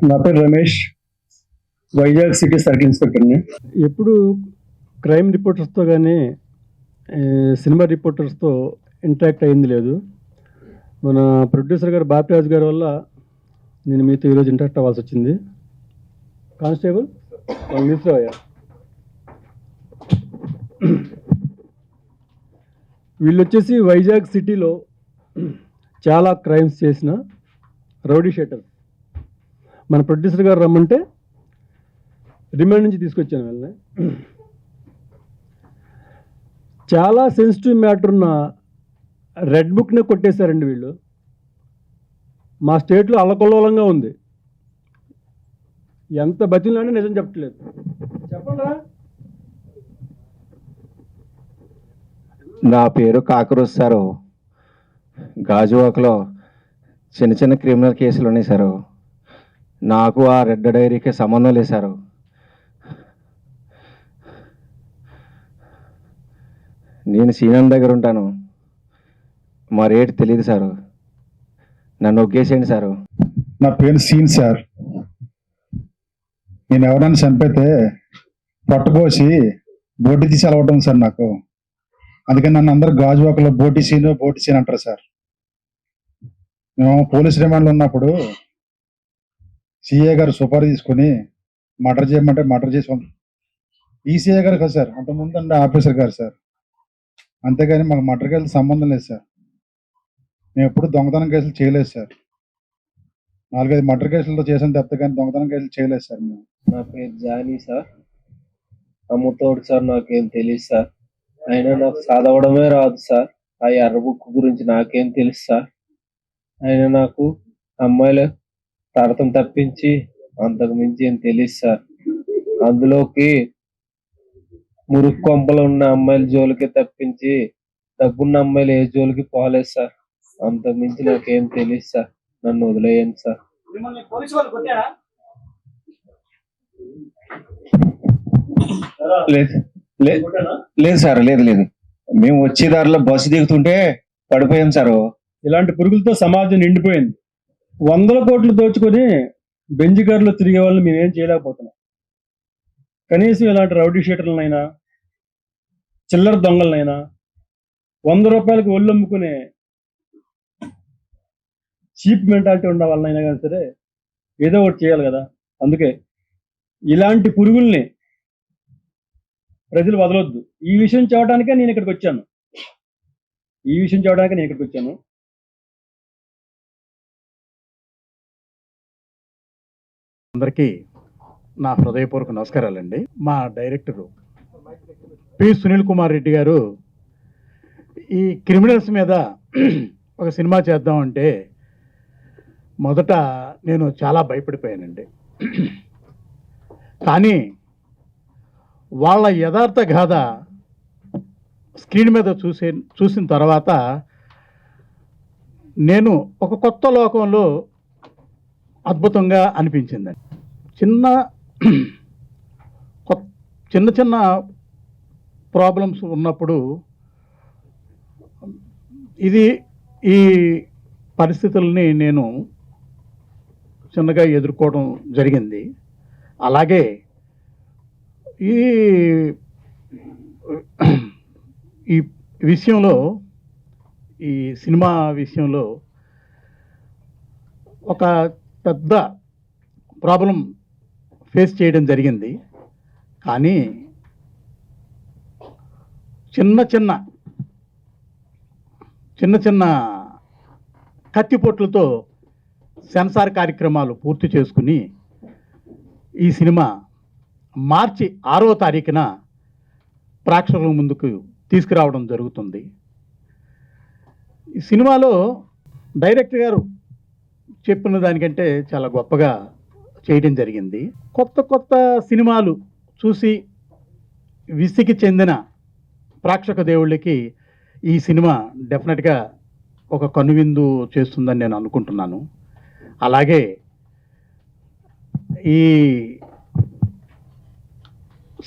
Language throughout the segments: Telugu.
నా పేరు రమేష్, వైజాగ్ సిటీ సర్కిల్ ఇన్స్పెక్టర్ని. ఎప్పుడు క్రైమ్ రిపోర్టర్స్తో కానీ సినిమా రిపోర్టర్స్తో ఇంటరాక్ట్ అయింది లేదు. మన ప్రొడ్యూసర్ గారు బాపిరాజు గారి వల్ల నేను మీతో ఈరోజు ఇంటరాక్ట్ అవ్వాల్సి వచ్చింది. కానిస్టేబుల్ నిలిచిపోయా. వీళ్ళు వచ్చేసి వైజాగ్ సిటీలో చాలా క్రైమ్స్ చేసిన రౌడీ షీటర్. మన ప్రొడ్యూసర్ గారు రమ్మంటే రిమాండ్ నుంచి తీసుకొచ్చాను వీళ్ళని. చాలా సెన్సిటివ్ మ్యాటర్ ఉన్న రెడ్ బుక్నే కొట్టేశారండి వీళ్ళు. మా స్టేట్లో అల్లకొల్లోలంగా ఉంది. ఎంత బతిలానే నిజం చెప్పట్లేదు. చెప్పండి. నా పేరు కాకరోజ్ సారు. గాజువాకలో చిన్న చిన్న క్రిమినల్ కేసులు ఉన్నాయి సారు. నాకు ఆ రెడ్ డైరీకి సంబంధం లేదు సారు. నేను సీనన్ దగ్గర ఉంటాను. మా రేటు తెలియదు సారు. నన్ను ఒగ్గేసేయండి సారు. నా పేరు సీన్ సార్. నేను ఎవరైనా చంపితే పట్టుకోసి బోటి తీసి అలవటం సార్ నాకు. అందుకని నన్ను అందరు గాజువాకలో బోటి సీన్ అంటారు సార్. మేము పోలీస్ రిమాండ్లో ఉన్నప్పుడు సిఏ గారు సుపారీ తీసుకొని మర్డర్ చేయమంటే మర్డర్ చేసి ఈ సిఏ గారు కదా సార్, అంతకుముందు అంటే ఆఫీసర్ గారు సార్. అంతేగాని మాకు మర్డర్ కేసులు సంబంధం లేదు సార్. మేము ఎప్పుడు దొంగతనం కేసులు చేయలేదు సార్. 4-5 మర్డర్ కేసులతో చేసాను తప్పితే కానీ దొంగతనం కేసులు చేయలేదు సార్ మేము. నా పేరు జానీ సార్. అమ్ముతోడు సార్. నాకేం తెలియదు సార్. అయినా నాకు చదవడమే రాదు సార్. ఆ ఎర్ర బుక్ గురించి నాకేం తెలుసు సార్. అయినా నాకు అమ్మాయిల తడతం తప్పించి అంతకు మించి ఏం తెలియదు సార్. అందులోకి మురుగు కొంపలు ఉన్న అమ్మాయిల జోలికి తప్పించి డబ్బున్న అమ్మాయిలు ఏ జోలికి పోలేదు సార్. అంతకు మించి నాకేం తెలియదు సార్. నన్ను వదిలేయండి సార్. లేదు సార్, లేదు లేదు. మేము వచ్చే దారిలో బస్సు దిగుతుంటే పడిపోయాం సారు. ఇలాంటి పురుగులతో సమాజం నిండిపోయింది. 100 కోట్లు దోచుకొని బెంజ్ కార్లో తిరిగే వాళ్ళు మేమేం చేయలేకపోతున్నాం. కనీసం ఇలాంటి రౌడీ షీటర్లనైనా చిల్లర దొంగలనైనా 100 రూపాయలకు ఒళ్ళు అమ్ముకునే చీప్ మెంటాలిటీ ఉన్న వాళ్ళనైనా కానీ సరే ఏదో ఒకటి చేయాలి కదా. అందుకే ఇలాంటి పురుగుల్ని ప్రజలు వదలొద్దు. ఈ విషయం చెప్పడానికే నేను ఇక్కడికి వచ్చాను. అందరికీ నా హృదయపూర్వక నమస్కారాలండి. మా డైరెక్టరు పి సునీల్ కుమార్ రెడ్డి గారు ఈ క్రిమినల్స్ మీద ఒక సినిమా చేద్దామంటే మొదట నేను చాలా భయపడిపోయానండి. కానీ వాళ్ళ యథార్థ గాథ స్క్రీన్ మీద చూసిన తర్వాత నేను ఒక కొత్త లోకంలో అద్భుతంగా అనిపించిందండి. చిన్న చిన్న ప్రాబ్లమ్స్ ఉన్నప్పుడు ఈ పరిస్థితుల్ని నేను చిన్నగా ఎదుర్కోవడం జరిగింది. అలాగే ఈ విషయంలో, ఈ సినిమా విషయంలో ఒక పెద్ద ప్రాబ్లం ఫేస్ చేయడం జరిగింది. కానీ చిన్న చిన్న కత్తిపోట్లతో సెన్సార్ కార్యక్రమాలు పూర్తి చేసుకుని ఈ సినిమా మార్చి 6వ తారీఖున ప్రేక్షకుల ముందుకు తీసుకురావడం జరుగుతుంది. ఈ సినిమాలో డైరెక్టర్ గారు చెప్పిన దానికంటే చాలా గొప్పగా చేయడం జరిగింది. కొత్త సినిమాలు చూసి విసిగి చెందిన ప్రేక్షక దేవుళ్ళకి ఈ సినిమా డెఫినెట్గా ఒక కనువిందు చేస్తుందని నేను అనుకుంటున్నాను. అలాగే ఈ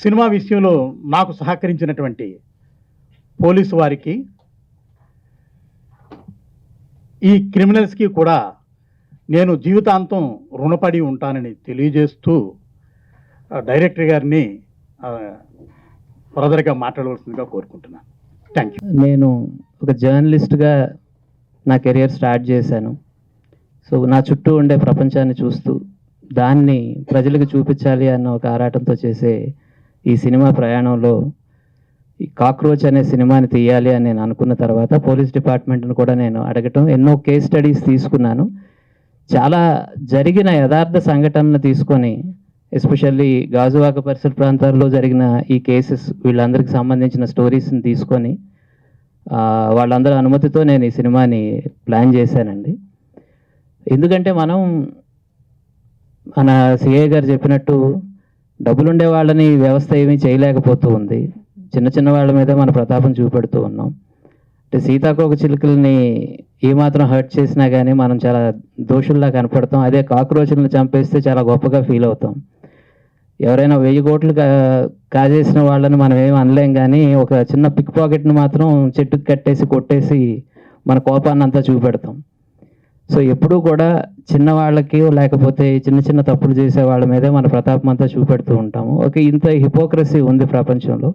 సినిమా విషయంలో నాకు సహకరించినటువంటి పోలీసు వారికి, ఈ క్రిమినల్స్కి కూడా నేను జీవితాంతం రుణపడి ఉంటానని తెలియజేస్తూ డైరెక్టర్ గారిని ఫర్దర్గా మాట్లాడవలసిందిగా కోరుకుంటున్నాను. Thank you. నేను ఒక జర్నలిస్ట్గా నా కెరియర్ స్టార్ట్ చేశాను. సో నా చుట్టూ ఉండే ప్రపంచాన్ని చూస్తూ దాన్ని ప్రజలకు చూపించాలి అన్న ఒక ఆరాటంతో చేసే ఈ సినిమా ప్రయాణంలో ఈ కాక్రోచ్ అనే సినిమాని తీయాలి అని నేను అనుకున్న తర్వాత పోలీస్ డిపార్ట్మెంట్ను కూడా నేను అడగటం, ఎన్నో కేస్ స్టడీస్ తీసుకున్నాను. చాలా జరిగిన యథార్థ సంఘటనలు తీసుకొని, ఎస్పెషల్లీ గాజువాక పరిసర ప్రాంతాల్లో జరిగిన ఈ కేసెస్, వీళ్ళందరికీ సంబంధించిన స్టోరీస్ని తీసుకొని వాళ్ళందరి అనుమతితో నేను ఈ సినిమాని ప్లాన్ చేశానండి. ఎందుకంటే మన సిఐ గారు చెప్పినట్టు డబ్బులుండే వాళ్ళని వ్యవస్థ ఏమీ చేయలేకపోతూ ఉంది. చిన్న చిన్న వాళ్ళ మీద మన ప్రతాపం చూపెడుతూ ఉన్నాం. అంటే సీతాకోక చిలుకల్ని ఏమాత్రం హర్ట్ చేసినా కానీ మనం చాలా దోషుల్లా కనపడతాం. అదే కాక్రోచ్లను చంపేస్తే చాలా గొప్పగా ఫీల్ అవుతాం. ఎవరైనా 1000 కోట్లు కాజేసిన వాళ్ళని మనం ఏమి అనలేం, కానీ ఒక చిన్న పిక్ పాకెట్ని మాత్రం చెట్టుకు కట్టేసి కొట్టేసి మన కోపాన్ని అంతా చూపెడతాం. సో ఎప్పుడూ కూడా చిన్నవాళ్ళకి లేకపోతే చిన్న చిన్న తప్పులు చేసే వాళ్ళ మీదే మన ప్రతాపం అంతా చూపెడుతూ ఉంటాము. ఇంత హిపోక్రసీ ఉంది ప్రపంచంలో.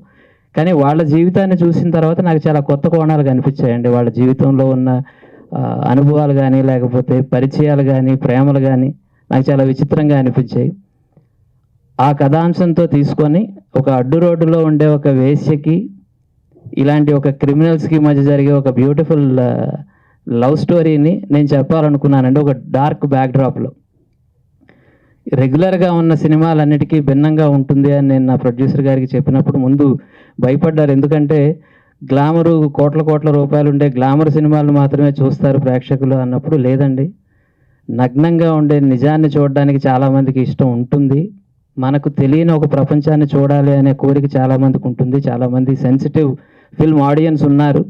కానీ వాళ్ళ జీవితాన్ని చూసిన తర్వాత నాకు చాలా కొత్త కోణాలు కనిపించాయండి. వాళ్ళ జీవితంలో ఉన్న అనుభవాలు కానీ, లేకపోతే పరిచయాలు కానీ, ప్రేమలు కానీ నాకు చాలా విచిత్రంగా అనిపించాయి. ఆ కథాంశంతో తీసుకొని ఒక అడ్డు రోడ్డులో ఉండే ఒక వేశ్యకి, ఇలాంటి ఒక క్రిమినల్స్కి మధ్య జరిగే ఒక బ్యూటిఫుల్ లవ్ స్టోరీని నేను చెప్పాలనుకున్నానండి, ఒక డార్క్ బ్యాక్డ్రాప్లో. రెగ్యులర్గా ఉన్న సినిమాలన్నిటికీ భిన్నంగా ఉంటుంది అని నేను నా ప్రొడ్యూసర్ గారికి చెప్పినప్పుడు ముందు భయపడ్డారు. ఎందుకంటే గ్లామరు, కోట్ల రూపాయలు ఉండే గ్లామర్ సినిమాలు మాత్రమే చూస్తారు ప్రేక్షకులు అన్నప్పుడు, లేదండి, నగ్నంగా ఉండే నిజాన్ని చూడడానికి చాలామందికి ఇష్టం ఉంటుంది. మనకు తెలియని ఒక ప్రపంచాన్ని చూడాలి అనే కోరిక చాలామందికి ఉంటుంది. చాలామంది సెన్సిటివ్ ఫిల్మ్ ఆడియన్స్ ఉన్నారు.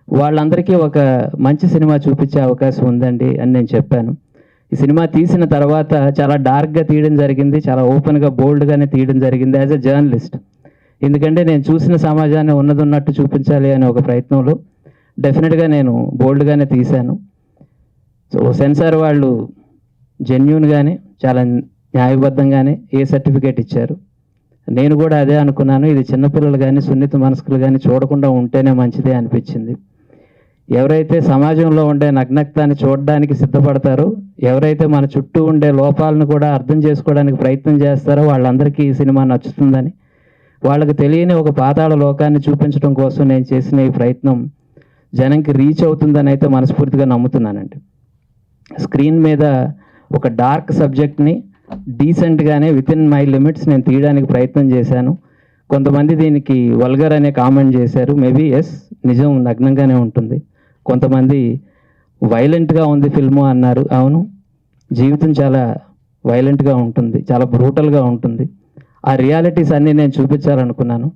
వాళ్ళందరికీ ఒక మంచి సినిమా చూపించే అవకాశం ఉందండి అని నేను చెప్పాను. ఈ సినిమా తీసిన తర్వాత చాలా డార్క్గా తీయడం జరిగింది, చాలా ఓపెన్గా బోల్డ్గానే తీయడం జరిగింది యాజ్ ఎ జర్నలిస్ట్. ఎందుకంటే నేను చూసిన సమాజాన్ని ఉన్నట్టు చూపించాలి అనే ఒక ప్రయత్నంలో డెఫినెట్గా నేను బోల్డ్గానే తీశాను. సో సెన్సార్ వాళ్ళు జెన్యూన్గానే, చాలా న్యాయబద్ధంగానే సర్టిఫికేట్ ఇచ్చారు. నేను కూడా అదే అనుకున్నాను. ఇది చిన్నపిల్లలు కానీ, సున్నిత మనస్కులు కానీ చూడకుండా ఉంటేనే మంచిదే అనిపించింది. ఎవరైతే సమాజంలో ఉండే నగ్నత్వాన్ని చూడడానికి సిద్ధపడతారో, ఎవరైతే మన చుట్టూ ఉండే లోపాలను కూడా అర్థం చేసుకోవడానికి ప్రయత్నం చేస్తారో వాళ్ళందరికీ ఈ సినిమా నచ్చుతుందని, వాళ్ళకి తెలియని ఒక పాతాళ లోకాన్ని చూపించడం కోసం నేను చేసిన ఈ ప్రయత్నం జనంకి రీచ్ అవుతుందని అయితే మనస్ఫూర్తిగా నమ్ముతున్నానండి. స్క్రీన్ మీద ఒక డార్క్ సబ్జెక్ట్ని డీసెంట్గానే వితిన్ మై లిమిట్స్ నేను తీయడానికి ప్రయత్నం చేశాను. కొంతమంది దీనికి వల్గర్ అనే కామెంట్ చేశారు. మేబీ నిజం నగ్నంగానే ఉంటుంది. కొంతమంది వైలెంట్గా ఉంది ఫిల్ము అన్నారు. అవును, జీవితం చాలా వైలెంట్గా ఉంటుంది, చాలా బ్రూటల్గా ఉంటుంది. ఆ రియాలిటీస్ అన్నీ నేను చూపించాలనుకున్నాను.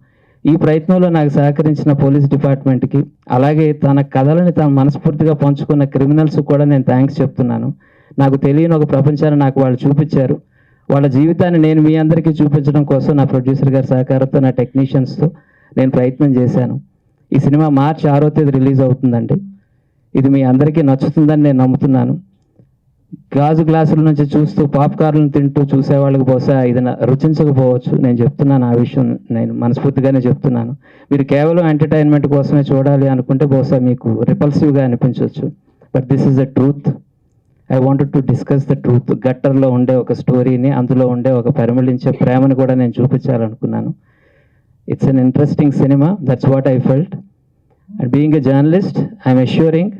ఈ ప్రయత్నంలో నాకు సహకరించిన పోలీస్ డిపార్ట్మెంట్కి, అలాగే తన కథలని తను మనస్ఫూర్తిగా పంచుకున్న క్రిమినల్స్ కూడా నేను థ్యాంక్స్ చెప్తున్నాను. నాకు తెలియని ఒక ప్రపంచాన్ని నాకు వాళ్ళు చూపించారు. వాళ్ళ జీవితాన్ని నేను మీ అందరికీ చూపించడం కోసం నా ప్రొడ్యూసర్ గారి సహకారంతో, నా టెక్నీషియన్స్తో నేను ప్రయత్నం చేశాను. ఈ సినిమా మార్చి 6వ తేదీ రిలీజ్ అవుతుందండి. ఇది మీ అందరికీ నచ్చుతుందని నేను నమ్ముతున్నాను. గాజు గ్లాసుల నుంచి చూస్తూ పాప్కార్న్లు తింటూ చూసే వాళ్ళకి బహుశా ఇది రుచించకపోవచ్చు. నేను చెప్తున్నాను, ఆ విషయం నేను మనస్ఫూర్తిగానే చెప్తున్నాను. మీరు కేవలం ఎంటర్టైన్మెంట్ కోసమే చూడాలి అనుకుంటే బహుశా మీకు రిపల్సివ్గా అనిపించవచ్చు. But this is the truth. I wanted to discuss the truth. గట్టర్లో ఉండే ఒక స్టోరీని, అందులో ఉండే ఒక పరిమళించే ప్రేమను కూడా నేను చూపించాలనుకున్నాను. It's an interesting cinema. That's what I felt. And being a journalist, I'm assuring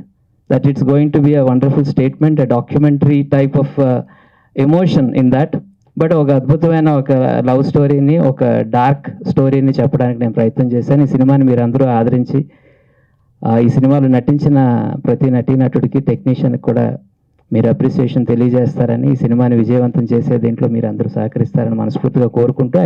that it's going to be a wonderful statement, a documentary type of emotion in that. But ఒక అద్భుతమైన ఒక లవ్ స్టోరీని, ఒక డార్క్ స్టోరీని చెప్పడానికి నేను ప్రయత్నం చేశాను. ఈ సినిమాని మీరు అందరూ ఆదరించి, ఈ సినిమాలో నటించిన ప్రతి నటీనటుడికి, టెక్నీషియన్కి కూడా మీరు అప్రిసియేషన్ తెలియజేస్తారని, ఈ సినిమాని విజయవంతం చేసే దీంట్లో మీరు అందరూ సహకరిస్తారని మనస్ఫూర్తిగా కోరుకుంటూ